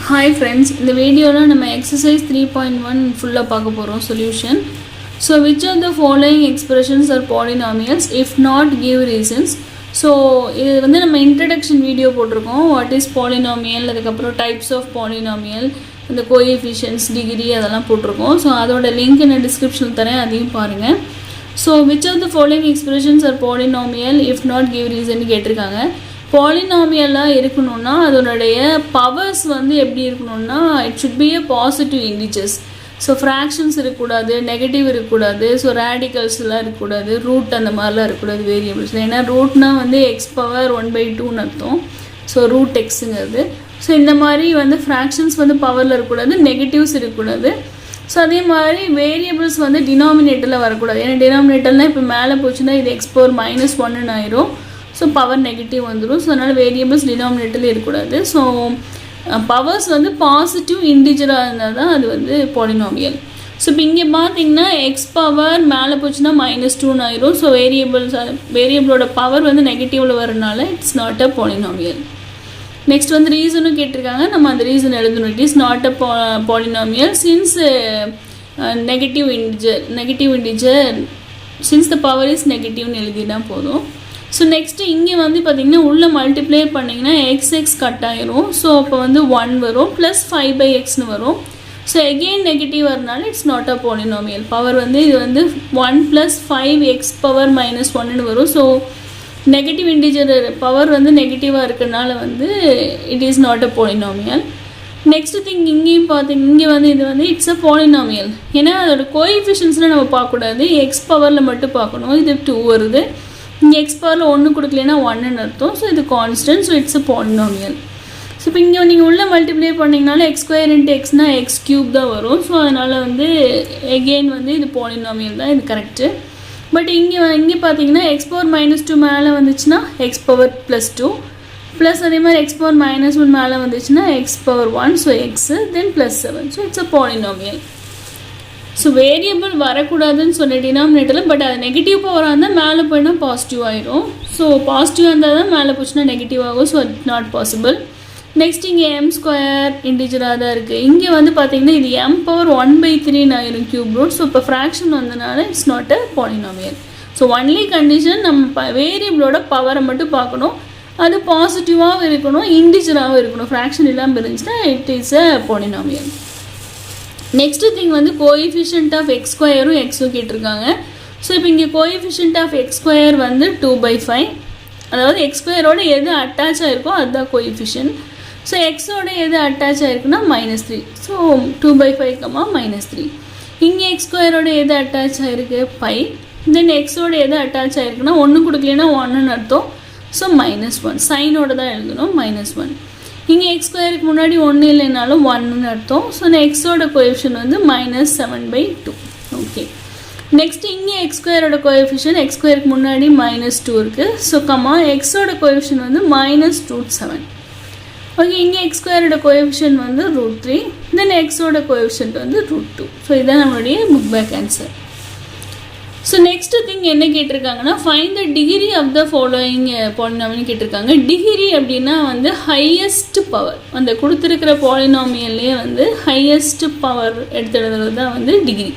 Hi friends, in the video நம்ம exercise 3.1 full பார்க்க போறோம் solution. So which of the following expressions are polynomials if not give reasons? So இது வந்து நம்ம introduction video போட்டிருக்கோம். What is polynomial, அதுக்கு அப்புறம் types of polynomial, இந்த coefficients, degree அதெல்லாம் போட்டிருக்கோம். So அதோட link in description தரேன், அதையும் பாருங்க. So which of the following expressions are polynomial if not give reason கேட்டிருக்காங்க. பாலினாமியலாக இருக்கணும்னா அதனுடைய பவர்ஸ் வந்து எப்படி இருக்கணும்னா it should be a positive integers. So fractions இருக்கக்கூடாது, நெகட்டிவ் இருக்கக்கூடாது, ஸோ ரேடிக்கல்ஸ்லாம் இருக்கக்கூடாது, ரூட் அந்த மாதிரிலாம் இருக்கக்கூடாது வேரியபிள்ஸ். ஏன்னா ரூட்னா வந்து எக்ஸ் பவர் 1/2ன்னு அர்த்தம். So root எக்ஸுங்கிறது. ஸோ இந்த மாதிரி வந்து ஃப்ராக்ஷன்ஸ் வந்து பவரில் இருக்கக்கூடாது, நெகட்டிவ்ஸ் இருக்கக்கூடாது. ஸோ அதே மாதிரி வேரியபிள்ஸ் வந்து டினாமினேட்டரில் வரக்கூடாது. ஏன்னா டினாமினேட்டர்னால் இப்போ மேலே போச்சுன்னா இது எக்ஸ் பவர் -1ன்னு ஆயிரும். ஸோ பவர் நெகட்டிவ் வந்துடும். ஸோ அதனால் வேரியபிள்ஸ் டினாமினேட்டரில் இருக்கக்கூடாது. ஸோ பவர்ஸ் வந்து பாசிட்டிவ் இண்டிஜராக இருந்தால் தான் அது வந்து பாலினாமியல். ஸோ இப்போ இங்கே பார்த்தீங்கன்னா எக்ஸ் பவர் மேலே போச்சுன்னா -2ன்னு ஆயிரும். ஸோ வேரியபிளோட பவர் வந்து நெகட்டிவில் வரனால it's not a polynomial. Next வந்து ரீசனும் கேட்டிருக்காங்க, நம்ம அந்த ரீசன் எழுதணும். It is not a polynomial since negative integer since the power is நெகட்டிவ்னு எழுதினா போதும். ஸோ நெக்ஸ்ட்டு இங்கே வந்து பார்த்திங்கன்னா உள்ளே மல்டிப்ளை பண்ணிங்கன்னா எக்ஸ் கட் ஆயிரும். ஸோ அப்போ வந்து 1 வரும் ப்ளஸ் 5/xன்னு வரும். ஸோ எகெயின் நெகட்டிவ் வரனால it's not a polynomial. Power வந்து இது வந்து 1 + 5x பவர் -1ன்னு வரும். ஸோ நெகட்டிவ் இண்டிஜர் பவர் வந்து நெகட்டிவாக இருக்கிறதுனால வந்து it is not a polynomial. Next thing இங்கேயும் பார்த்தீங்க, இங்கே வந்து இது வந்து இட்ஸ் அ பாலினாமியல். ஏன்னா அதோட கோஎஃபிஷியன்ட்ஸ்லாம் நம்ம பார்க்கக்கூடாது, எக்ஸ் பவரில் மட்டும் பார்க்கணும். இது 2 வருது, இங்கே எக்ஸ் பவரில் 1 கொடுக்கலன்னா 1ன்னு அர்த்தம். ஸோ இது constant, so it's a polynomial. So இப்போ இங்கே நீங்கள் உள்ளே மல்டிப்ளை பண்ணிங்கனால x² × x x³ தான் வரும். ஸோ அதனால் வந்து எகெயின் வந்து இது பாலினாமியல் தான், இது கரெக்டு. பட் இங்கே பார்த்தீங்கன்னா எக்ஸ் பவர் -2 மேலே வந்துச்சுன்னா எக்ஸ் பவர் +2 ப்ளஸ் அதே மாதிரி எக்ஸ் பவர் -1 மேலே வந்துச்சுன்னா X power 1, so x then +7. So it's a polynomial. So variable வரக்கூடாதுன்னு சொன்ன டினாமினேட்டரில், பட் அது நெகட்டிவ் பவராக இருந்தால் மேலே போயினா பாசிட்டிவ் ஆயிரும். ஸோ பாசிட்டிவாக இருந்தால் தான் மேலே போச்சுன்னா நெகட்டிவ் ஆகும். So it's not possible. Next இங்கே m² இண்டிஜராக தான் இருக்குது. இங்கே வந்து பார்த்தீங்கன்னா இது m பவர் 1/3 ஆயிரும் கியூப் ரூட். ஸோ இப்போ ஃப்ராக்ஷன் வந்தனால it's not a polynomial. So only condition நம்ம வேரியபிளோட பவரை மட்டும் பார்க்கணும், அது பாசிட்டிவாகவும் இருக்கணும், இண்டிஜராகவும் இருக்கணும். ஃப்ராக்ஷன் இல்லாமல் இருந்துச்சுன்னா it is a polynomial. Next thing வந்து கோஎஃபிஷியன்ட் ஆஃப் x² எக்ஸும் கேட்டிருக்காங்க. ஸோ இப்போ இங்கே கோஎஃபிஷியன்ட் ஆஃப் x² வந்து 2/5. அதாவது x² எது அட்டாச் ஆகிருக்கோ அதுதான் கோஎஃபிஷியன்ட். ஸோ எக்ஸோட எது அட்டாச் ஆகிருக்குன்னா -3. ஸோ 2/5, -3. இங்கே x² எது அட்டாச் ஆகிருக்கு π. தென் எக்ஸோட எது அட்டாச் ஆகிருக்குன்னா 1 கொடுக்கலன்னா 1ன்னு அர்த்தம். ஸோ -1 சைனோட தான் எழுதணும், -1. இங்கே x² முன்னாடி 1 இல்லைனாலும் 1ன்னு அர்த்தம். ஸோ எக்ஸோட கோஎஃபிஷியன்ட் வந்து -7/2. ஓகே. நெக்ஸ்ட் இங்கே x² கோஎஃபிஷியன்ட் x² முன்னாடி -2 இருக்குது. ஸோ எக்ஸோட கோஎஃபிஷியன்ட் வந்து -√7. ஓகே, இங்கே x² கோஎஃபிஷியன்ட் வந்து √3, தென் எக்ஸோட கோஎஃபிஷியன்ட் வந்து √2. ஸோ இதுதான் நம்மளுடைய book back answer. So next thing என்ன கேட்டிருக்காங்கன்னா find the degree of the following polynomial கேட்டிருக்காங்க. டிகிரி அப்படின்னா வந்து ஹையஸ்ட் பவர், அந்த கொடுத்துருக்கிற பாலினாமியல்லே வந்து ஹையஸ்ட் பவர் எடுத்துடுறது தான் வந்து டிகிரி.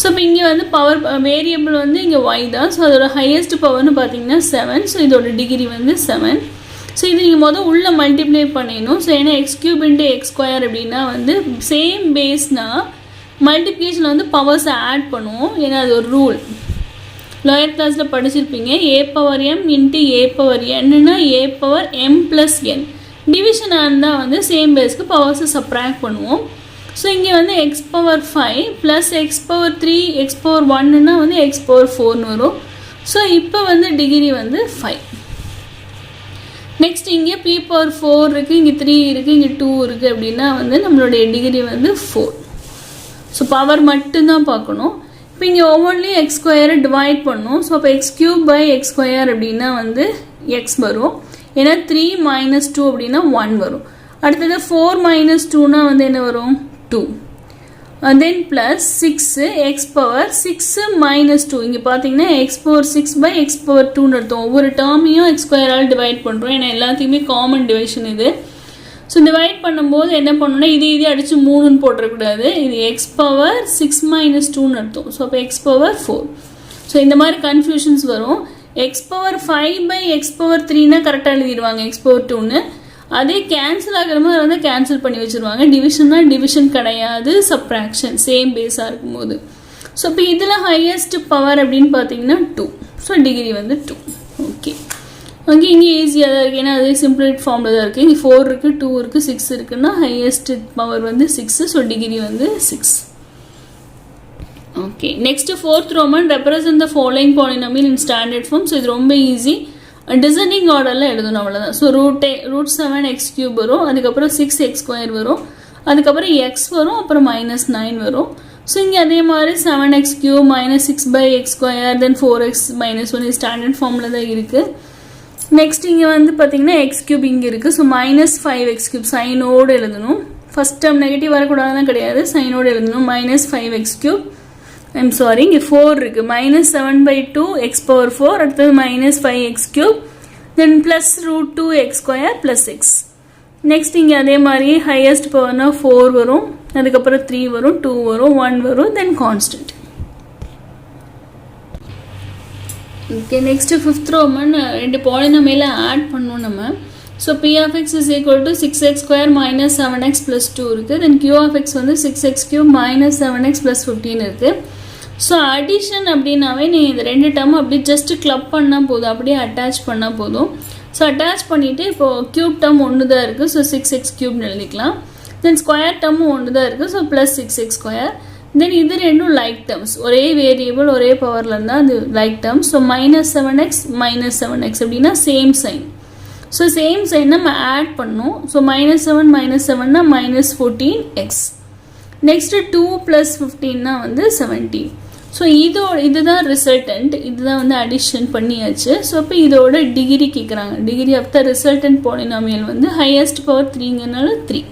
ஸோ இப்போ இங்கே வந்து பவர் வேரியபிள் வந்து இங்கே y தான். ஸோ அதோட ஹையஸ்ட் பவர்னு பார்த்தீங்கன்னா 7. ஸோ இதோட டிகிரி வந்து 7. ஸோ இது நீங்கள் மொதல் உள்ளே மல்டிப்ளை பண்ணிடணும். ஸோ ஏன்னா x³ × x² அப்படின்னா வந்து சேம் பேஸ்னால் மல்டிப்ளிகேஷனில் வந்து பவர்ஸை ஆட் பண்ணுவோம். ஏன்னா அது ஒரு ரூல், லோயர் கிளாஸில் படிச்சிருப்பீங்க. a⁻m × a⁻n a⁻m + n. டிவிஷனாக இருந்தால் வந்து சேம் பேஸ்க்கு பவர்ஸை சப்ராக்ட் பண்ணுவோம். ஸோ இங்கே வந்து x⁵ ப்ளஸ் x⁵, x⁴ வந்து x⁴ வரும். ஸோ இப்போ வந்து டிகிரி வந்து 5. நெக்ஸ்ட் இங்கே p⁴ இருக்குது, இங்கே 3 இருக்குது, இங்கே 2 இருக்குது அப்படின்னா வந்து நம்மளுடைய டிகிரி வந்து 4. ஸோ பவர் மட்டும்தான் பார்க்கணும். இப்போ இங்கே ஒவ்வொன்றிலையும் x² டிவைட் பண்ணணும். ஸோ அப்போ x³ x² அப்படின்னா வந்து x வரும். ஏன்னா 3 - 2 அப்படின்னா 1 வரும். அடுத்தது 4 - 2னா வந்து என்ன வரும், 2. தென் ப்ளஸ் 6 x⁻6 - 2. இங்கே பார்த்தீங்கன்னா x⁴ x⁴2ன்னு அர்த்தம். ஒவ்வொரு டேர்மையும் x² டிவைட் பண்ணுறோம். ஏன்னா எல்லாத்தையுமே காமன் டிவிஷன் இது. ஸோ டிவைட் பண்ணும்போது என்ன பண்ணணும்னா இதே அடித்து 3ன்னு போட்டுறக்கூடாது. இது எக்ஸ் பவர் 6 - 2ன்னு அர்த்தம். ஸோ அப்போ எக்ஸ் பவர் 4. ஸோ இந்த மாதிரி கன்ஃபியூஷன்ஸ் வரும். எக்ஸ் பவர் 5/x⁴ கரெக்டாக எழுதிடுவாங்க எக்ஸ் பவர் 2ன்னு. அதே கேன்சல் ஆகிற மாதிரி வந்து கேன்சல் பண்ணி வச்சுருவாங்க. டிவிஷன்னா டிவிஷன் கிடையாது, சப்ராக்ஷன் சேம் பேஸாக இருக்கும்போது. ஸோ இப்போ இதில் ஹையஸ்ட் பவர் அப்படின்னு பார்த்தீங்கன்னா 2. ஸோ டிகிரி வந்து 2. ஓகே, அங்கே இங்கே ஈஸியாக தான் இருக்குது, ஏன்னா அதே சிம்பிளிட் ஃபார்மில் தான் இருக்குது. இங்கே 4 இருக்குது, 2 இருக்குது, 6 இருக்குன்னா ஹையஸ்ட் பவர் வந்து 6. ஸோ டிகிரி வந்து 6. Okay, next 4th roman represent the following polynomial in standard form. So இது ரொம்ப ஈஸி, டிசெண்டிங் ஆர்டரில் எழுதணும், அவ்வளோதான். ஸோ √7x³ வரும், அதுக்கப்புறம் 6x² வரும், அதுக்கப்புறம் x வரும், அப்புறம் -9 வரும். ஸோ இங்கே அதே மாதிரி 7x³ -6/x², தென் 4x - 1 ஸ்டாண்டர்ட் ஃபார்மில் தான் இருக்குது. நெக்ஸ்ட் இங்கே வந்து பார்த்தீங்கன்னா x³ இங்கே இருக்குது. ஸோ -5x³ சைனோடு எழுதணும். ஃபஸ்ட் டேர்ம் நெகட்டிவ் வரக்கூடாதுலாம் கிடையாது, சைனோடு எழுதணும். -5x³, ஐம் சாரி, இங்கே 4 இருக்குது. -7/2 x⁴, அடுத்தது -5x³, தென் plus √2x² plus x. Next இங்கே அதே மாதிரி ஹையஸ்ட் பவர்னா 4 வரும், அதுக்கப்புறம் 3 வரும், 2 வரும், 1 வரும், then constant. Okay, next 5th Roman 2 பாலினாமியலை ஆட் பண்ணணும் நம்ம. So p(x) is equal to 6x² - 7x + 2 இருக்குது. தென் q(x) வந்து 6x³ - 7x + 15 இருக்குது. ஸோ அடிஷன் அப்படின்னாவே நீ இந்த 2 டேர்மும் அப்படி ஜஸ்ட் கிளப் பண்ணால் போதும், அப்படியே அட்டாச் பண்ணால் போதும். ஸோ அட்டாச் பண்ணிவிட்டு இப்போது க்யூப் டேர்ம் ஒன்று தான் இருக்குது. ஸோ 6x³ எழுதிக்கலாம். தென் ஸ்கொயர் டேர்மும் ஒன்று தான் இருக்குது. So plus 6x². தென் இது ரெண்டும் லைக் டேர்ம்ஸ், ஒரே வேரியபிள் ஒரே பவரில் இருந்தால் அது like terms. So -7x -7x அப்படின்னா same sign. So same sign நம்ம ஆட் பண்ணணும். ஸோ -7 -7னா -14x. நெக்ஸ்ட்டு 2 + 15னா வந்து 17. ஸோ இதுதான் ரிசல்டன்ட், இதுதான் வந்து அடிஷன் பண்ணியாச்சு. ஸோ இப்போ இதோட டிகிரி கேட்குறாங்க. Degree of the resultant polynomial வந்து ஹையஸ்ட் பவர் 3ங்கனால 3.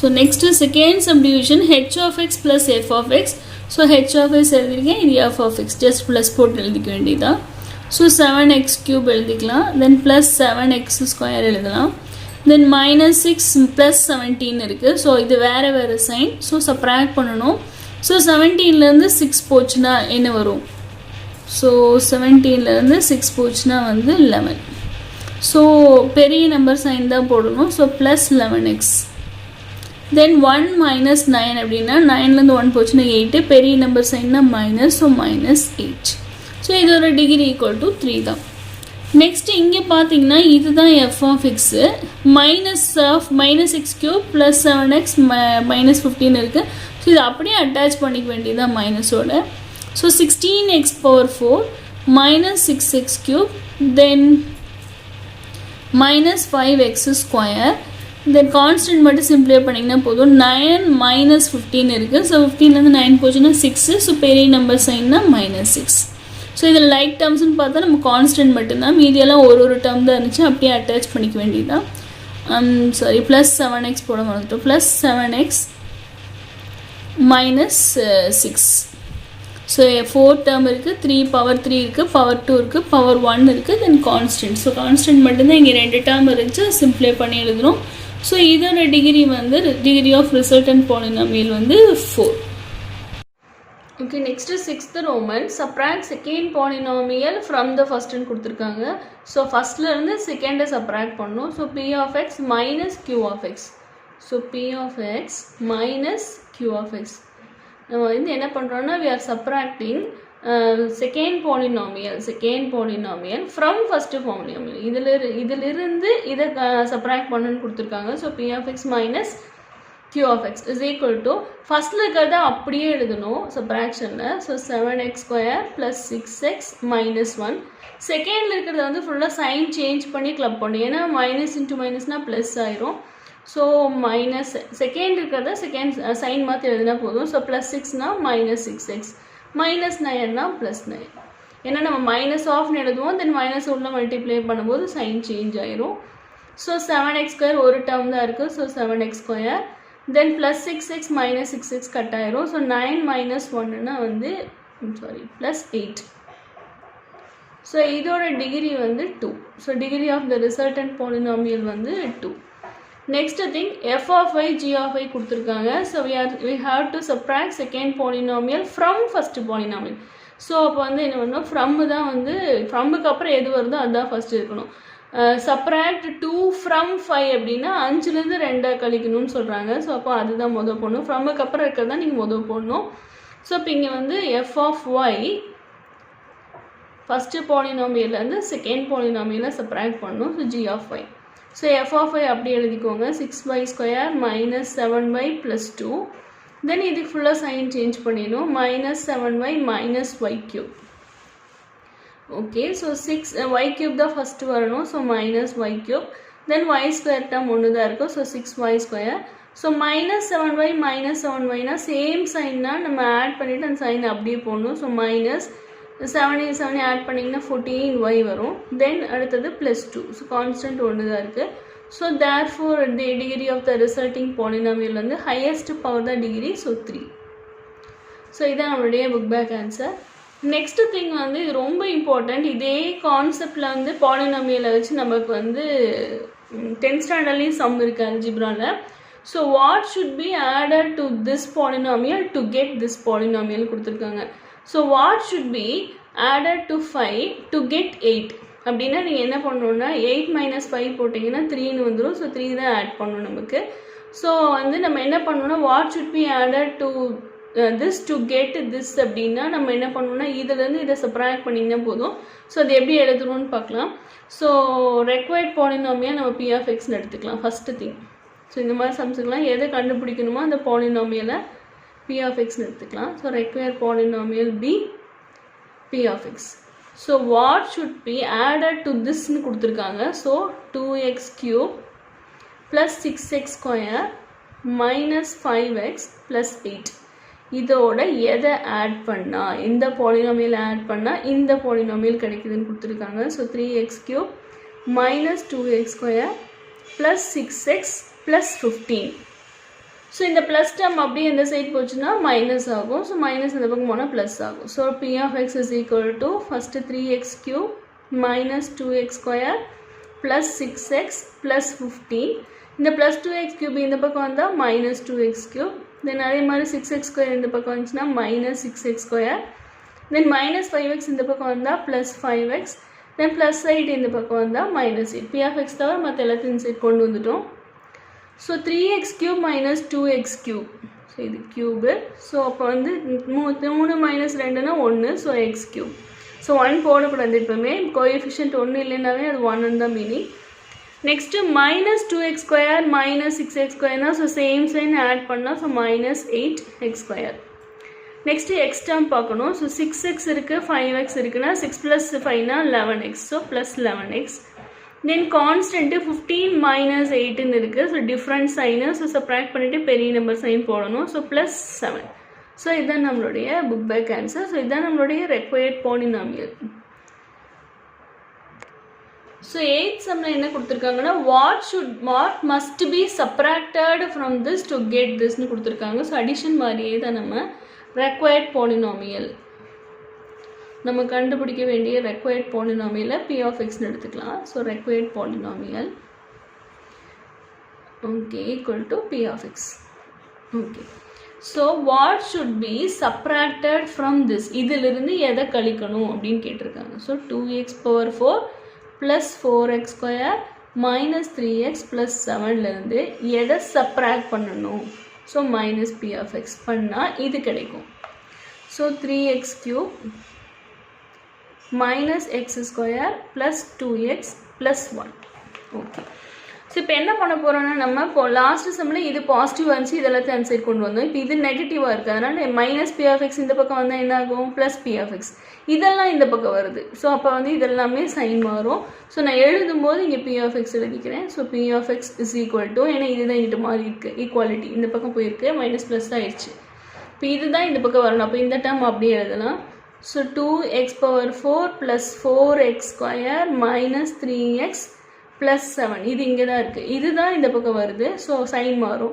So next second subdivision h(x) + f(x). So h(x) எழுதிருக்கேன், இது f(x), ஜஸ்ட் ப்ளஸ் போட்டு எழுதிக்க வேண்டியதான். ஸோ 7x³ எழுதிக்கலாம், தென் ப்ளஸ் 7x² எழுதலாம், தென் -6 + 17 இருக்குது. ஸோ இது வேறு சைன். ஸோ சப்ராக்ட் பண்ணணும். ஸோ 17லேருந்து 6 போச்சுன்னா என்ன வரும்? ஸோ 17லேருந்து 6 போச்சுன்னா வந்து 11. ஸோ பெரிய நம்பர் சைன் தான் போடணும். So plus 11x. தென் 1 - 9 அப்படின்னா 9லேருந்து 1 போச்சுன்னா 8, பெரிய நம்பர் சைன்னா மைனஸ், ஸோ -8. ஸோ இதோட டிகிரி ஈக்குவல் டு 3 தான். நெக்ஸ்ட் இங்கே பார்த்தீங்கன்னா இதுதான் f(x), -(x³ + 7x -15 இருக்குது. ஸோ இது அப்படியே அட்டாச் பண்ணிக்க வேண்டியதான் மைனஸோட. ஸோ 16x⁴ -6x³, தென் -5x², தென் கான்ஸ்டன்ட் மட்டும் சிம்பிளை பண்ணிங்கன்னா போதும். 9 - 15 இருக்குது. ஸோ 15லேருந்து 9 போச்சுன்னா 6. ஸோ பெரிய நம்பர் சைன்னா -6. ஸோ இதில் லைக் டேர்ம்ஸ்னு பார்த்தா நம்ம கான்ஸ்டன்ட் மட்டும்தான், மீதியெல்லாம் ஒரு டேர்ம் தான் இருந்துச்சு, அப்படியே அட்டாச் பண்ணிக்க வேண்டியதுதான். சாரி, ப்ளஸ் 7x போட மறந்துட்டோம். Plus 7x -6. ஸோ 4 டேர்ம் இருக்குது, 3 பவர் 3 இருக்குது, பவர் 2 இருக்குது, பவர் 1 இருக்குது, தென் கான்ஸ்டன்ட். ஸோ கான்ஸ்டன்ட் மட்டும்தான் இங்கே 2 டேர்ம் இருந்துச்சு, சிம்பிளை பண்ணி எழுதுகிறோம். ஸோ இதோட டிகிரி வந்து டிகிரி ஆஃப் ரிசல்டன்ட் பாலினாமியல் வந்து 4. Okay, next 6th Roman subtract second polynomial from the ஃபர்ஸ்ட்னு கொடுத்துருக்காங்க. ஸோ ஃபஸ்ட்லேருந்து செகண்டை சப்ராக்ட் பண்ணணும். So p(x) - q(x). So p(x) - q(x). நம்ம வந்து என்ன பண்ணுறோன்னா we are subtracting second polynomial from first polynomial. இதிலிருந்து இதை சப்ராக்ட் பண்ணணுன்னு கொடுத்துருக்காங்க. So p(x) - q(x) is equal to ஃபஸ்ட்டில் இருக்கிறத அப்படியே எழுதணும் சப்ராக்ஷனில். So 7x² + 6x -1. செகண்டில் இருக்கிறத வந்து ஃபுல்லாக சைன் சேஞ்ச் பண்ணி கிளப் பண்ணும், ஏன்னா மைனஸ் இன்ட்டு மைனஸ்னால் ப்ளஸ் ஆயிரும். ஸோ மைனஸ் செகண்ட் இருக்கிறத செகண்ட் சைன் மாற்றி எழுதினா போதும். ஸோ +6னா -6x, -9னா +9. ஏன்னா நம்ம -(-) எழுதுவோம், தென் மைனஸ் உள்ள மல்டிப்ளை பண்ணும்போது சைன் சேஞ்ச் ஆயிரும். ஸோ 7x² ஒரு டேர்ம் தான் இருக்குது. So 7x², then +6x -6x cut ஆயிரும். ஸோ 9 - 1னா வந்து +8. ஸோ இதோட டிகிரி வந்து 2. So degree of the resultant polynomial வந்து 2. Next thing f of I g of I கொடுத்துருக்காங்க. So we have to subtract second polynomial from first polynomial. So அப்போ வந்து என்ன பண்ணணும், ஃப்ரம்மு தான் வந்து ஃப்ரம்முக்கு அப்புறம் எது வருதோ அதுதான் ஃபஸ்ட்டு இருக்கணும். சப்ராக்ட் 2 ஃப்ரம் 5 அப்படின்னா 5லேருந்து 2 கழிக்கணும்னு சொல்கிறாங்க. ஸோ அப்போ அதுதான் மொதல் போடணும். ஃப்ரம்முக்கு அப்புறம் இருக்கிறது தான் நீங்கள் மொதல் போடணும். ஸோ இப்போ இங்கே வந்து f of y ஃபஸ்ட்டு பாலினாமியல்லேருந்து செகண்ட் பாலினாமியலை சப்ராக்ட் பண்ணணும். So g of y. So f of y அப்படி எழுதிக்கோங்க. 6y square minus 7y plus 2. Then இதுக்கு ஃபுல்லாக சைன் சேஞ்ச் பண்ணிடணும். Minus 7y minus y cube. Okay, so 6y cube தான் first வரணும். So minus y cube. Then y square term ஒன்று தான் இருக்கும். So 6y square. So minus 7y minus 7yனா same சைன்னா நம்ம ஆட் பண்ணிவிட்டு அந்த சைன் அப்படியே போடணும். ஸோ மைனஸ் 7 ஆட் பண்ணிங்கன்னா 14y வரும். தென் அடுத்தது ப்ளஸ் 2. ஸோ கான்ஸ்டன்ட் ஒன்று தான் இருக்குது. So therefore the degree of the resulting polynomial வந்து ஹையஸ்ட் பவர் தான் டிகிரி. ஸோ 3. ஸோ இதான் நம்மளுடைய book back answer. Next thing வந்து இது ரொம்ப இம்பார்ட்டண்ட். இதே கான்செப்டில் வந்து பாலினாமியலை வச்சு நமக்கு வந்து 10th ஸ்டாண்டர்ட்லேயும் சம் இருக்குது அல்ஜிப்ராவில். So what should be added to this polynomial to get this polynomial கொடுத்துருக்காங்க. So what should be added to 5 to get 8 அப்படின்னா நீங்கள் என்ன பண்ணணுன்னா 8 மைனஸ் 5 போட்டிங்கன்னா 3ன்னு வந்துடும். ஸோ 3 தான் ஆட் பண்ணணும் நமக்கு. ஸோ வந்து நம்ம என்ன பண்ணணும்னா what should be added to this to get this அப்படின்னா நம்ம என்ன பண்ணணும்னா இதுலேருந்து இதை சப்ராக்ட் பண்ணிங்கன்னா போதும். ஸோ அது எப்படி எழுதணும்னு பார்க்கலாம். ஸோ ரெக்வயர்ட் பாலினாமியல் நம்ம p of xன்னு எடுத்துக்கலாம் ஃபஸ்ட்டு திங். ஸோ இந்த மாதிரி சம்ஸுக்கெலாம் எதை கண்டுபிடிக்கணுமோ அந்த பாலினாமியலை p of xன்னு எடுத்துக்கலாம். So required polynomial b p of x. So what should be added to திஸ்ன்னு கொடுத்துருக்காங்க. So 2x cube plus 6x square minus 5x plus 8. இதோட எதை ஆட் பண்ணால் இந்த பாலினாமியல் ஆட் பண்ணால் இந்த பாலினாமியல் கிடைக்குதுன்னு கொடுத்துருக்காங்க. So 3x cube minus 2x square plus 6x plus 15. So இந்த ப்ளஸ் டேர்ம் அப்படியே இந்த சைட் போச்சுன்னா மைனஸ் ஆகும். ஸோ மைனஸ் இந்த பக்கம் போனால் ப்ளஸ் ஆகும். So p of x is equal to first 3x cube minus 2x square plus 6x plus 15. இந்த ப்ளஸ் 2x கியூப் இந்த பக்கம் வந்தால் மைனஸ் 2x கியூப். தென் அதே மாதிரி 6x ஸ்கொயர் இந்த பக்கம் வந்துச்சுன்னா மைனஸ் 6x ஸ்கொயர். தென் மைனஸ் 5x இந்த பக்கம் வந்தால் ப்ளஸ் 5x. தென் ப்ளஸ் 8 இந்த பக்கம் வந்தால் மைனஸ் 8. p of x தவிர மற்ற எல்லாத்தையும் இந்த சைட் கொண்டு வந்துட்டோம். So 3x cube minus 2x cube. So இது கியூபு. ஸோ அப்போ வந்து 3 மைனஸ் 2னா 1. So x cube. ஸோ 1 போடக்கூடாது எப்பவுமே. கோஎஃபிஷியன்ட் 1 இல்லைன்னாவே அது 1 தான் meaning. Next minus 2x square minus 6x ஸ்கொயர்னா ஸோ சேம் சைன் ஆட் பண்ணால் so minus 8x square. Next x term பார்க்கணும். ஸோ 6x இருக்குது 5x இருக்குன்னா 6 ப்ளஸ் 5னா 11x. So plus 11x. Then constant 15 minus 8ன்னு இருக்குது. So different sign. So subtract பண்ணிவிட்டு பெரிய number sign போடணும். So plus 7. ஸோ இதுதான் நம்மளுடைய புக் பேக் ஆன்சர். ஸோ இதுதான் நம்மளுடைய ரெக்வயர்ட் பாலினாமியல். ஸோ 8th சம்மில் என்ன கொடுத்துருக்காங்கன்னா what must be subtracted from this to get திஸ்ன்னு கொடுத்துருக்காங்க. ஸோ அடிஷன் மாதிரியே தான் நம்ம ரெக்வயர்ட் பாலினாமியல் நம்ம கண்டுபிடிக்க வேண்டிய ரெக்வயர்ட் பாலினாமியலை p of xன்னு எடுத்துக்கலாம். So required polynomial okay equal to p of x. Okay, so what should be subtracted from this இதிலிருந்து எதை கழிக்கணும் அப்படின்னு கேட்டிருக்காங்க. So 2x power 4 plus 4x square minus 3x plus 7லேருந்து எதை சப்ராக்ட் பண்ணணும். So minus p of x பண்ணால் இது கிடைக்கும். So 3x cube minus x square plus 2x plus 1. Okay, so இப்போ என்ன பண்ண போகிறோன்னா நம்ம இப்போ லாஸ்ட் சம்மில் இது பாசிட்டிவ் வந்துச்சு, இதெல்லாத்தையும் அந்த சைட் கொண்டு வந்தோம். இப்போ இது நெகட்டிவாக இருக்குது. அதனால் மைனஸ் p of x இந்த பக்கம் வந்தால் என்ன ஆகும், ப்ளஸ் p of x. இதெல்லாம் இந்த பக்கம் வருது. ஸோ அப்போ வந்து இதெல்லாமே சைன் மாறும். ஸோ நான் எழுதும்போது இங்கே p of x எழுதிக்கிறேன். So p of x is equal to, ஏன்னா இதுதான் இங்கிட்ட மாறி இருக்குது, ஈக்குவாலிட்டி இந்த பக்கம் போயிருக்கு, மைனஸ் ப்ளஸ் ஆயிடுச்சு. இப்போ இதுதான் இந்த பக்கம் வரணும். அப்போ இந்த டேர்ம் அப்படியே எழுதலாம். So 2x power 4 plus 4x square minus 3x plus 7. இது இங்கே தான் இருக்குது. இதுதான் இந்த பக்கம் வருது. ஸோ சைன் மாறும்.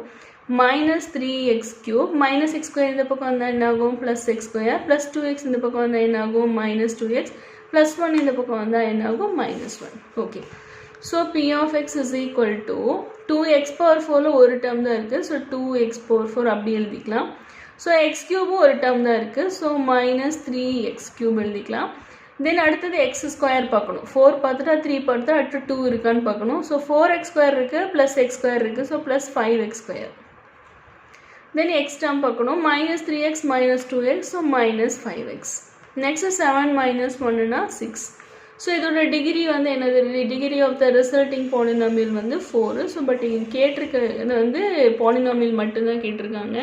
Minus 3x cube minus x square இந்த பக்கம் வந்தால் என்ன ஆகும், plus x square plus 2x இந்த பக்கம் வந்தால் என்ன ஆகும், மைனஸ் 2x ப்ளஸ் 1 இந்த பக்கம் வந்தால் என்ன ஆகும் -1. Okay, so P of x is equal to 2x power 4ல் ஒரு டேர்ம் தான் இருக்குது. ஸோ 2x power 4 அப்படி எழுதிக்கலாம். ஸோ எக்ஸ் கியூபும் ஒரு டேர்ம் தான் இருக்குது. ஸோ -3x கியூப் எழுதிக்கலாம். தென் அடுத்தது எக்ஸ் ஸ்கொயர் பார்க்கணும். 4 பார்த்துட்டா 3 பார்த்துட்டா அடுத்து 2 இருக்கான்னு பார்க்கணும். ஸோ 4x ஸ்கொயர் இருக்குது ப்ளஸ் எக்ஸ் ஸ்கொயர் இருக்குது. So plus 5x square. Then x term பார்க்கணும். -3x -2x. So -5x. Next 7 -1னா 6. ஸோ இதோட டிகிரி வந்து என்னது, degree of the resulting polynomial வந்து 4. ஸோ பட் இங்கே கேட்டிருக்கிறது வந்து பாலினாமியல் மட்டும்தான் கேட்டிருக்காங்க.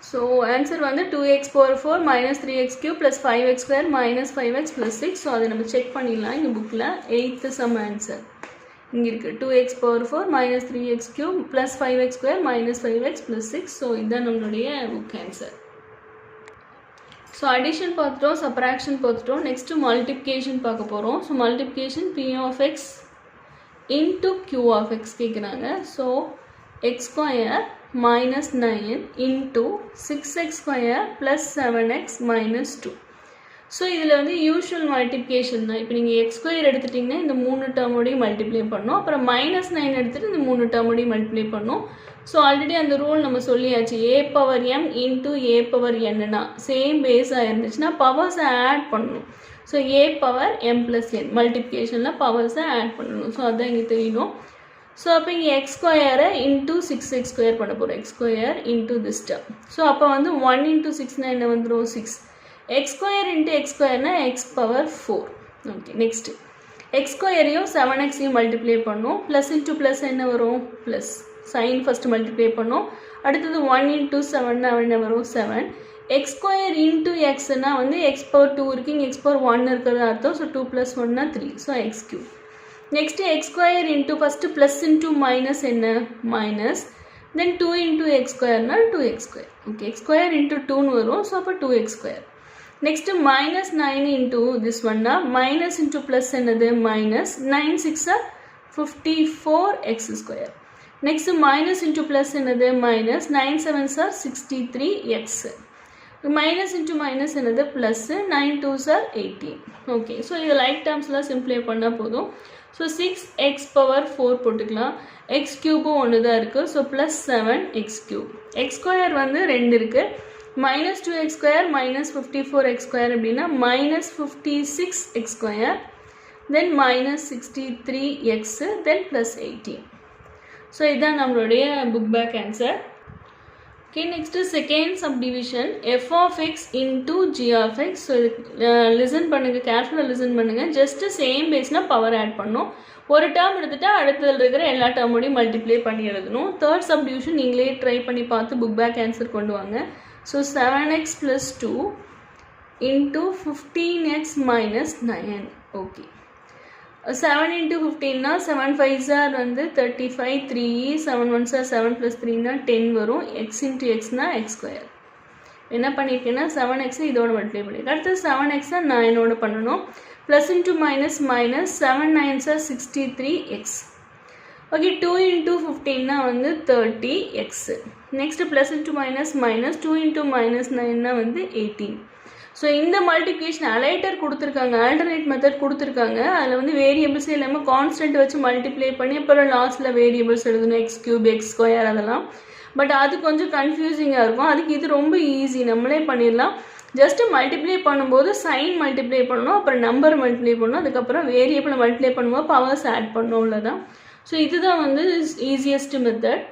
ஸோ ஆன்சர் வந்து 2x power 4 -3x cube + 5x square -5x + 6. So அதை நம்ம செக் பண்ணிடலாம். இங்கே புக்கில் 8th சம் ஆன்சர் இங்கே இருக்குது. 2x power 4 -3x cube + 5x square -5x + 6. So இதுதான் நம்மளுடைய புக் ஆன்சர். ஸோ அடிஷன் பார்த்துட்டோம், சப்ராக்ஷன் பார்த்துட்டோம். நெக்ஸ்ட்டு மல்டிப்ளிகேஷன் பார்க்க போகிறோம். So multiplication P of x into Q of x கேட்குறாங்க. So x square -9 into 6x square plus 7x minus 2. So இதில் வந்து usual multiplication தான். இப்போ நீங்கள் எக்ஸ் ஸ்கொயர் எடுத்துட்டிங்கன்னா இந்த 3 டேர்மோடையும் மல்டிப்ளை பண்ணோம். அப்புறம் -9 எடுத்துகிட்டு இந்த 3 டேர்மோடையும் மல்டிப்ளை பண்ணோம். ஸோ ஆல்ரெடி அந்த ரூல் நம்ம சொல்லியாச்சு. a⁻m into a⁻n சேம் பேஸாக இருந்துச்சுன்னா பவர்ஸை ஆட் பண்ணணும். ஸோ a⁻m + n மல்டிப்ளிகேஷனில் பவர்ஸை ஆட் பண்ணணும். ஸோ அதுதான் இங்கே தெரியணும். ஸோ அப்போ இங்கே எக்ஸ் ஸ்கொயரை இன்ட்டு 6x ஸ்கொயர் பண்ண போகிறோம். X square into this term. So அப்போ வந்து 1 × 6 என்ன வந்துடும் 6. எக்ஸ் ஸ்கொயர் இன்ட்டு எக்ஸ் ஸ்கொயர்னா x⁴. ஓகே, நெக்ஸ்ட்டு எக்ஸ் ஸ்கொயரையும் 7xையும் மல்டிப்ளை பண்ணோம். ப்ளஸ் இன்ட்டு ப்ளஸ் என்ன வரும் ப்ளஸ். சைன் ஃபஸ்ட்டு மல்டிப்ளை பண்ணோம். அடுத்தது 1 × 7 என்ன வரும் 7. எக்ஸ் ஸ்கொயர் இன்ட்டு எக்ஸ்னா வந்து x⁴ இருக்குது, இங்கே x⁴ இருக்கிறது அர்த்தம். So 2 + 1 3. So x3. Next x square into first plus into minus என்ன மைனஸ். தென் 2 × x ஸ்கொயர்னா 2x square. Okay, x square into 2ன்னு வரும். ஸோ அப்போ 2x square. Next -9 into this ஒன்னா மைனஸ் இன்ட்டு ப்ளஸ் என்னது minus. 9 6 54x square. Next minus into plus என்னது minus. 9 7 63x. Minus into minus என்னது plus. 9 2 18. Okay, so இது like டேர்ம்ஸ்லாம் சிம்ப்ளை பண்ணால் போதும். ஸோ 6x power 4 போட்டுக்கலாம். எக்ஸ் கியூபும் ஒன்று தான் இருக்குது. So plus 7x3. X square வந்து 2 இருக்குது. -2x square -54x square அப்படின்னா -56x square. Then -63x then plus 18. So இதுதான் நம்மளுடைய book back answer. Okay, next second subdivision f of x into g of x. So இது listen பண்ணுங்கள், கேர்ஃபுல்லாக listen பண்ணுங்கள். Just same பேஸ்னால் பவர் ஆட் பண்ணணும். ஒரு டேர்ம் எடுத்துகிட்டா அடுத்ததில் இருக்கிற எல்லா டேர்மோடையும் மல்டிப்ளை பண்ணி எழுதணும். தேர்ட் சப்டிவிஷன் நீங்களே ட்ரை பண்ணி பார்த்து புக் பேக் ஆன்சர் கொண்டு வாங்க. So 7x + 2 into 15x - 9. Okay, 7 × 15னா 7 5s வந்து 35, 3 7 1s 7 + 3னா 10 வரும். x × xனா x square. என்ன பண்ணியிருக்கேன்னா 7x இதோட மல்டிப்ளை பண்ணியிருக்கேன். அடுத்து 7x 9ஓட பண்ணணும். Plus into minus minus 7 9s 63x. Okay, 2 × 15னா வந்து 30x. Next plus into minus minus 2 × -9னா வந்து 18. ஸோ இந்த மல்டிப்ளிகேஷன் அலைட்டர் கொடுத்துருக்காங்க, ஆல்டர்னேட் மெத்தட் கொடுத்துருக்காங்க. அதில் வந்து வேரியபிள்ஸே இல்லாமல் கான்ஸ்டன்ட் வச்சு மல்டிப்ளை பண்ணி அப்புறம் லாஸ்ட்டில் வேரியபிள்ஸ் எழுதணும், x3 x ஸ்கொயர் அதெல்லாம். பட் அது கொஞ்சம் கன்ஃபியூசிங்காக இருக்கும். அதுக்கு இது ரொம்ப ஈஸி, நம்மளே பண்ணிடலாம். ஜஸ்ட்டு மல்டிப்ளை பண்ணும்போது சைன் மல்டிப்ளை பண்ணணும், அப்புறம் நம்பர் மல்டிப்ளை பண்ணணும், அதுக்கப்புறம் வேரியபிளை மல்டிப்ளை பண்ணும்போது பவர்ஸ் ஆட் பண்ணணும், அவ்வளோதான். ஸோ இதுதான் வந்து easiest method.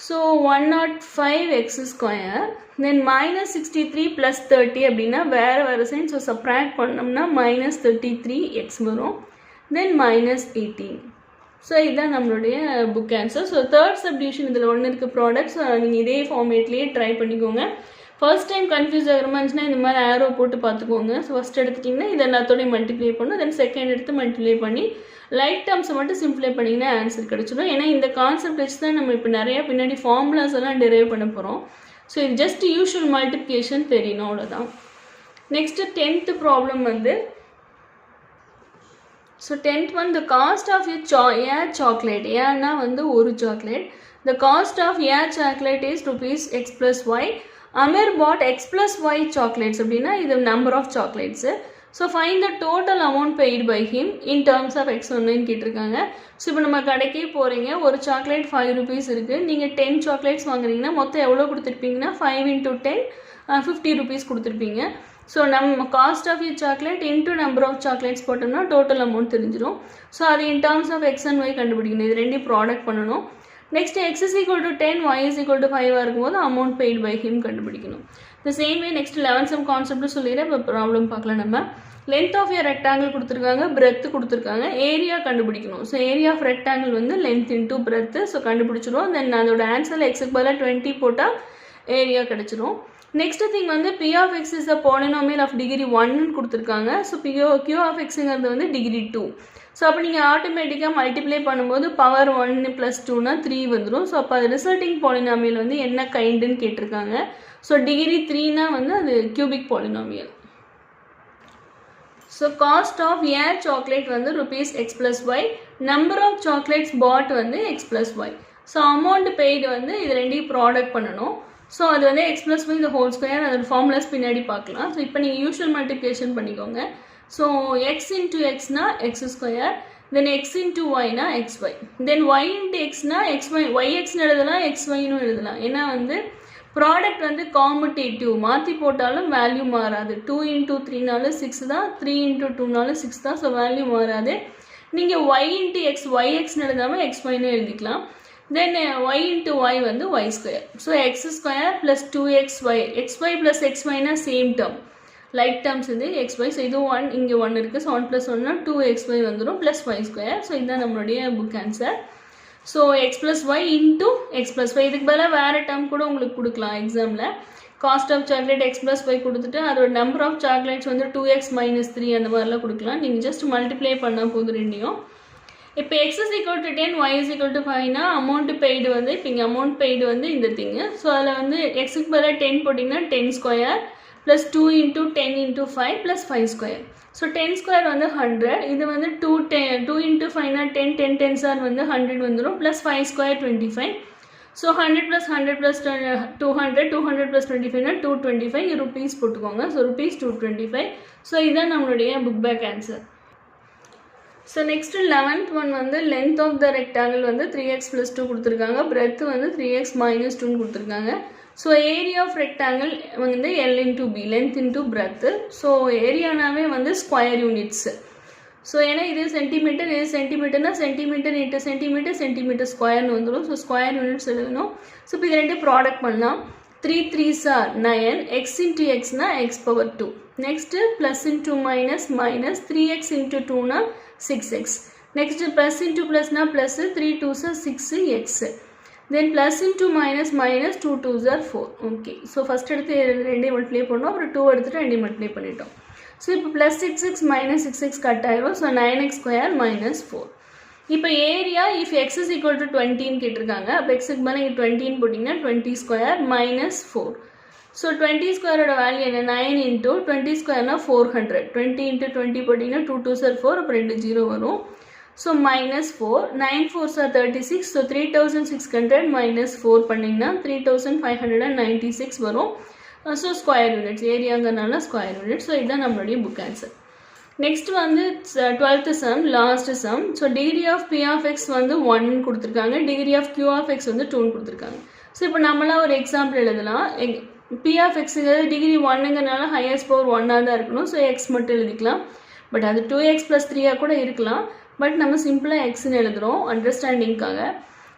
So 105x square தென் -63 + 30 அப்படின்னா வேறு சைன். ஸோ சப்ராக்ட் பண்ணோம்னா -33x வரும். தென் -18. ஸோ இதுதான் நம்மளுடைய book answer. So third subdivision இதில் ஒன்று இருக்குது ப்ராடக்ட். ஸோ நீங்கள் இதே ஃபார்மேட்லேயே ட்ரை பண்ணிக்கோங்க. ஃபர்ஸ்ட் டைம் கன்ஃபியூஸ் ஆகிற மாதிரி இருந்துச்சுன்னா இந்த மாதிரி ஆரோ போட்டு பார்த்துக்கோங்க. ஸோ ஃபஸ்ட் எடுத்துட்டிங்கன்னா இதை எல்லாத்தோடையும் மல்டிப்ளை பண்ணணும். தென் செகண்ட் எடுத்து மல்டிப்ளை பண்ணி லைட் டேர்ம்ஸை மட்டும் சிம்ப்ளை பண்ணிங்கன்னா ஆன்சர் கிடச்சிடும். ஏன்னா இந்த கான்செப்ட் வச்சு தான் நம்ம இப்போ நிறையா பின்னாடி ஃபார்முலாஸ் எல்லாம் டெரைவ் பண்ண போகிறோம். ஸோ இது ஜஸ்ட் யூஷுவல் மல்டிப்ளிகேஷன் தெரியணும், அவ்வளோதான். நெக்ஸ்ட்டு 10th ப்ராப்ளம் வந்து so 10th one, the cost of a chocolate. ஏன்னா வந்து ஒரு chocolate. The cost of a chocolate is rupees x + y. Amir bought x + y chocolates அப்படின்னா இது number of chocolates. So find the total amount paid by him in terms of x1 கேட்டிருக்காங்க. So இப்போ நம்ம கடைக்கே போகிறீங்க, ஒரு chocolate 5 rupees இருக்குது, நீங்கள் 10 சாக்லேட்ஸ் வாங்குறீங்கன்னா மொத்தம் எவ்வளோ கொடுத்துருப்பீங்கன்னா 5 × 10 50 rupees கொடுத்துருப்பீங்க. ஸோ நம்ம cost of you chocolate into number of chocolates போட்டோம்னா டோட்டல் அமௌண்ட் தெரிஞ்சிடும். ஸோ அது in terms of x and y கண்டுபிடிக்கணும். இது ரெண்டையும் ப்ராடக்ட் பண்ணணும். Next x is equal to 10, y is equal to 5 இருக்கும்போது அமௌண்ட் பெய்டு பை ஹிம் கண்டுபிடிக்கணும். இந்த same way next 11th sum concept சொல்லிடுறேன். இப்போ ப்ராப்ளம் பார்க்கலாம். நம்ம லென்த் ஆஃப் ஏ ரெக்டாங்கிள் கொடுத்துருக்காங்க, பிரெத் கொடுத்துருக்காங்க, ஏரியா கண்டுபிடிக்கணும். ஸோ ஏரியா ஆஃப் ரெக்டாங்கிள் வந்து லென்த் இன்டூ பிரெத். ஸோ கண்டுபிடிச்சிடும். தென் அதோட ஆன்சரில் எக்ஸுக்கு பதிலாக 20 போட்டால் ஏரியா கிடச்சிரும். நெக்ஸ்ட் திங் வந்து P of x is a polynomial of degree 1 கொடுத்துருக்காங்க. ஸோ Q of xங்கிறது வந்து degree 2. ஸோ அப்போ நீங்கள் ஆட்டோமேட்டிக்காக மல்டிப்ளை பண்ணும்போது பவர் 1 + 2னா 3 வந்துடும். ஸோ அப்போ அது ரிசல்ட்டிங் பாலினாமியல் வந்து என்ன கைண்டுன்னு கேட்டிருக்காங்க. ஸோ டிகிரி 3னா வந்து அது cubic polynomial. So cost of a chocolate வந்து ₹x + y, number of chocolates bought வந்து x + y. So amount paid வந்து இது ரெண்டையும் ப்ராடக்ட் பண்ணணும். ஸோ அது வந்து x + y the whole square, அதோட ஃபார்முலாஸ் பின்னாடி பார்க்கலாம். ஸோ இப்போ நீங்கள் யூஷுவல் மல்டிப்ளிகேஷன் பண்ணிக்கோங்க. ஸோ x into xனா x², தென் x into yனா xy, தென் y into xனா xy, yxன்னு எழுதலாம், xyன்னு எழுதலாம். ஏன்னா வந்து ப்ராடக்ட் வந்து காம்படேட்டிவ், மாற்றி போட்டாலும் வேல்யூ மாறாது. 2 into 3னாலும் 6 தான், 3 into 2னாலும் 6 தான். ஸோ வேல்யூ மாறாது. நீங்கள் y into x, yxன்னு எழுதாமல் xyன்னு எழுதிக்கலாம். தென் y into y வந்து y². So x² + 2xy, xy + xyனா சேம் டேர்ம், லைக் டேர்ம்ஸ் இது xy. ஸோ இது 1, இங்கே 1 இருக்குது. ஸோ 1 + 1னா 2xy வந்துடும் ப்ளஸ் y². ஸோ இதுதான் நம்மளுடைய book answer. So x + y into x + y, இதுக்கு பதிலாக வேறு டேர்ம் கூட உங்களுக்கு கொடுக்கலாம் எக்ஸாமில். Cost of chocolate x + y கொடுத்துட்டு அதோட நம்பர் ஆஃப் சாக்லேட்ஸ் வந்து 2x - 3 அந்த மாதிரிலாம் கொடுக்கலாம். நீங்கள் ஜஸ்ட் மல்டிப்ளை பண்ணால் போதும் ரெண்டையும். இப்போ x is equal to 10, y is equal to 5னா அமௌண்ட் பெய்டு வந்து இப்போ இங்கே அமௌண்ட் பெய்டு வந்து இந்த திங்கு. ஸோ அதில் வந்து எக்ஸுக்கு பதிலாக 10 போட்டிங்கன்னா 10² + 2 into 10 into 5 + 5². ஸோ 10² வந்து 100. இது வந்து 2 into 5னா 10, 10 10s வந்து 100 வந்துடும், ப்ளஸ் 5² 25. ஸோ 100 + 100 + 200, 200 + 25னா 225 rupees போட்டுக்கோங்க. ஸோ ₹225. ஸோ இதுதான் நம்மளுடைய book back answer. So next 11th one வந்து லென்த் ஆஃப் த ரெக்டாங்கிள் வந்து 3x + 2 கொடுத்துருக்காங்க, பிரெத் வந்து 3x - 2ன்னு கொடுத்துருக்காங்க. ஸோ ஏரியா ஆஃப் ரெக்டாங்கிள் வந்து L into B, length into breadth. So ஏரியானாவே வந்து ஸ்கொயர் யூனிட்ஸ். ஸோ ஏன்னா இது சென்டிமீட்டர், இது சென்டிமீட்டர்னா சென்டிமீட்டர் இன்ட்டு சென்டிமீட்டர், சென்டிமீட்டர் ஸ்கொயர்னு வந்துடும். ஸோ ஸ்கொயர் யூனிட்ஸ் எழுதணும். ஸோ இப்போ இது ரெண்டு ப்ராடக்ட் பண்ணலாம். 3 3s are 9, x into xனா x⁴. Next plus into minus minus, 3x into 2னா 6x. நெக்ஸ்ட்டு ப்ளஸ் இன்ட்டு ப்ளஸ்னா plus, 3 2s are 6x. Then plus into minus minus, 2 2s are 4. Okay. So first எடுத்து ரெண்டையும் multiply பண்ணோம், அப்புறம் 2 எடுத்துகிட்டு ரெண்டையும் multiply பண்ணிட்டோம். ஸோ இப்போ plus 6x minus 6x cut ஆயிரும். So 9x² - 4. இப்போ area if x is equal to 20ன்னு கேட்டிருக்காங்க. அப்போ எக்ஸுக்கு மேலே இங்கே 20ன்னு போட்டிங்கன்னா 20² - 4. ஸோ 20² வேல்யூ என்ன, 9 into 20²னா 400. 20 into 20 போட்டிங்கன்னா 2 2s are 4, அப்போ 2 0 வரும். So -4, 9 4s are 36. ஸோ 3600 - 4 பண்ணிங்கன்னா 3596 வரும். ஸோ ஸ்கொயர் யூனிட்ஸ், ஏரியாங்கிறனால ஸ்கொயர் யூனிட். ஸோ இதுதான் நம்மளுடைய புக் ஆன்சர். நெக்ஸ்ட் வந்து 12th sum, last sum. So degree of P of x வந்து 1 கொடுத்துருக்காங்க, degree of Q of x வந்து 2 கொடுத்துருக்காங்க. ஸோ இப்போ நம்மளாம் ஒரு எக்ஸாம்பிள் எழுதலாம். P of xங்கிறது டிகிரி 1ங்கிறனால ஹையஸ்ட் பவர் 1ஆக தான் இருக்கணும். ஸோ x மட்டும் எழுதிக்கலாம். பட் அது 2x + 3 கூட இருக்கலாம். பட் நம்ம சிம்பிளாக எக்ஸ்ன்னு எழுதுகிறோம் அண்டர்ஸ்டாண்டிங்காக.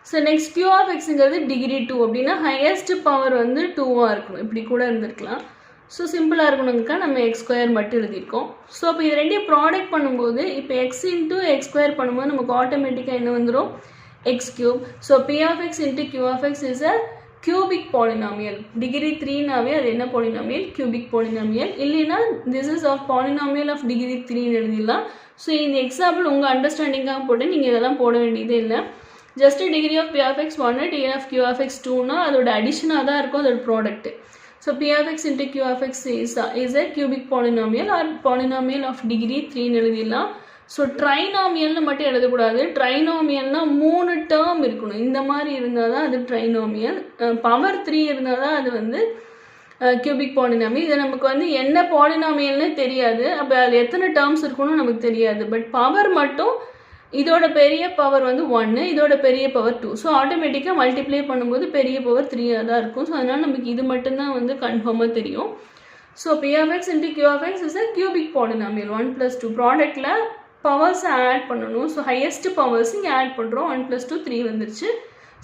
ஸோ நெக்ஸ்ட் Q of xங்கிறது டிகிரி 2 அப்படின்னா ஹையஸ்ட் பவர் வந்து 2ஆக இருக்கணும். இப்படி கூட இருந்திருக்கலாம். ஸோ சிம்பிளாக இருக்கணுங்கக்கா நம்ம x² மட்டும் எழுதியிருக்கோம். ஸோ அப்போ இது ரெண்டையும் ப்ராடக்ட் பண்ணும்போது இப்போ x into x² பண்ணும்போது நமக்கு ஆட்டோமேட்டிக்காக என்ன வந்துடும், x³. So P of x into Q of x is a cubic polynomial. Degree 3நாவே அது என்ன பாலினாமியல், cubic polynomial. இல்லைன்னா this is of polynomial of degree 3ன்னு எழுதிடலாம். ஸோ இந்த எக்ஸாம்பிள் உங்கள் அண்டர்ஸ்டாண்டிங்காக போட்டு நீங்கள் இதெல்லாம் போட வேண்டியதே இல்லை. Just degree of P of x 1, degree of Q of x 2னா அதோட அடிஷனாக தான் இருக்கும் அதோட product. So P of x into Q of x is a cubic polynomial or polynomial of degree 3ன்னு எழுதிடலாம். ஸோ ட்ரைனாமியல்னு மட்டும் எழுதக்கூடாது. ட்ரைனாமியல்னால் 3 டேர்ம் இருக்கணும். இந்த மாதிரி இருந்தால் தான் அது ட்ரைனாமியல். பவர் 3 இருந்தால் தான் அது வந்து கியூபிக் பாலினாமியல். இது நமக்கு வந்து என்ன பாலினாமியல்னு தெரியாது, அப்போ அதில் எத்தனை டேர்ம்ஸ் இருக்குன்னு நமக்கு தெரியாது. பட் பவர் மட்டும் இதோட பெரிய பவர் வந்து 1, இதோட பெரிய பவர் 2. ஸோ ஆட்டோமேட்டிக்காக மல்டிப்ளை பண்ணும்போது பெரிய பவர் 3 தான் இருக்கும். ஸோ அதனால் நமக்கு இது மட்டும்தான் வந்து கன்ஃபார்மாக தெரியும். So P(x) into Q(x) is a cubic polynomial. 1 + 2 ப்ராடக்டில் பவர்ஸை ஆட் பண்ணணும். ஸோ ஹையஸ்ட் பவர்ஸ் இங்கே ஆட் பண்ணுறோம். 1 + 2 3 வந்துருச்சு.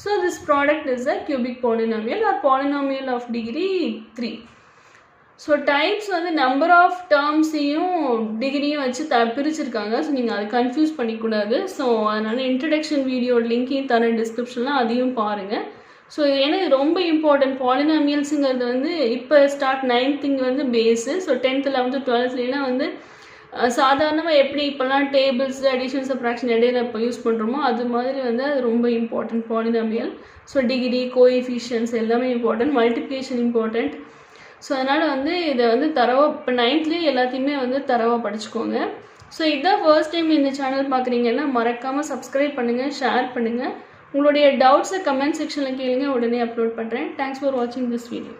So this product is a cubic polynomial or polynomial of degree 3. So types வந்து நம்பர் ஆஃப் டேர்ம்ஸையும் டிகிரியும் வச்சு பிரிச்சிருக்காங்க. ஸோ நீங்கள் அதை கன்ஃபியூஸ் பண்ணிக்கூடாது. ஸோ அதனால் இன்ட்ரடக்ஷன் வீடியோ லிங்கையும் தர டிஸ்கிரிப்ஷனில் அதையும் பாருங்கள். ஸோ ஏன்னா இது ரொம்ப இம்பார்ட்டன்ட். பாலினாமியல்ஸுங்கிறது வந்து இப்போ ஸ்டார்ட் 9th இங்கே வந்து பேஸு. ஸோ 10th 11th 12thலாம் வந்து சாதாரணமாக எப்படி இப்போல்லாம் டேபிள்ஸ் அடிஷன் சப்ராக்ஷன் இடையில இப்போ யூஸ் பண்ணுறோமோ அது மாதிரி வந்து அது ரொம்ப important polynomial. So degree, coefficients எல்லாமே இம்பார்ட்டன்ட், மல்டிப்ளிகேஷன் இம்பார்ட்டன்ட். ஸோ அதனால் வந்து இதை வந்து தரவாக இப்போ 9thலேயே எல்லாத்தையுமே வந்து தரவாக படிச்சுக்கோங்க. ஸோ இதுதான் ஃபர்ஸ்ட் டைம் இந்த சேனல் பார்க்குறீங்கன்னா மறக்காமல் சப்ஸ்கிரைப் பண்ணுங்கள், ஷேர் பண்ணுங்கள். உங்களுடைய டவுட்ஸை கமெண்ட் செக்ஷனில் கேளுங்க, உடனே அப்லோட் பண்ணுறேன். தேங்க்ஸ் ஃபார் வாட்சிங் திஸ் வீடியோ.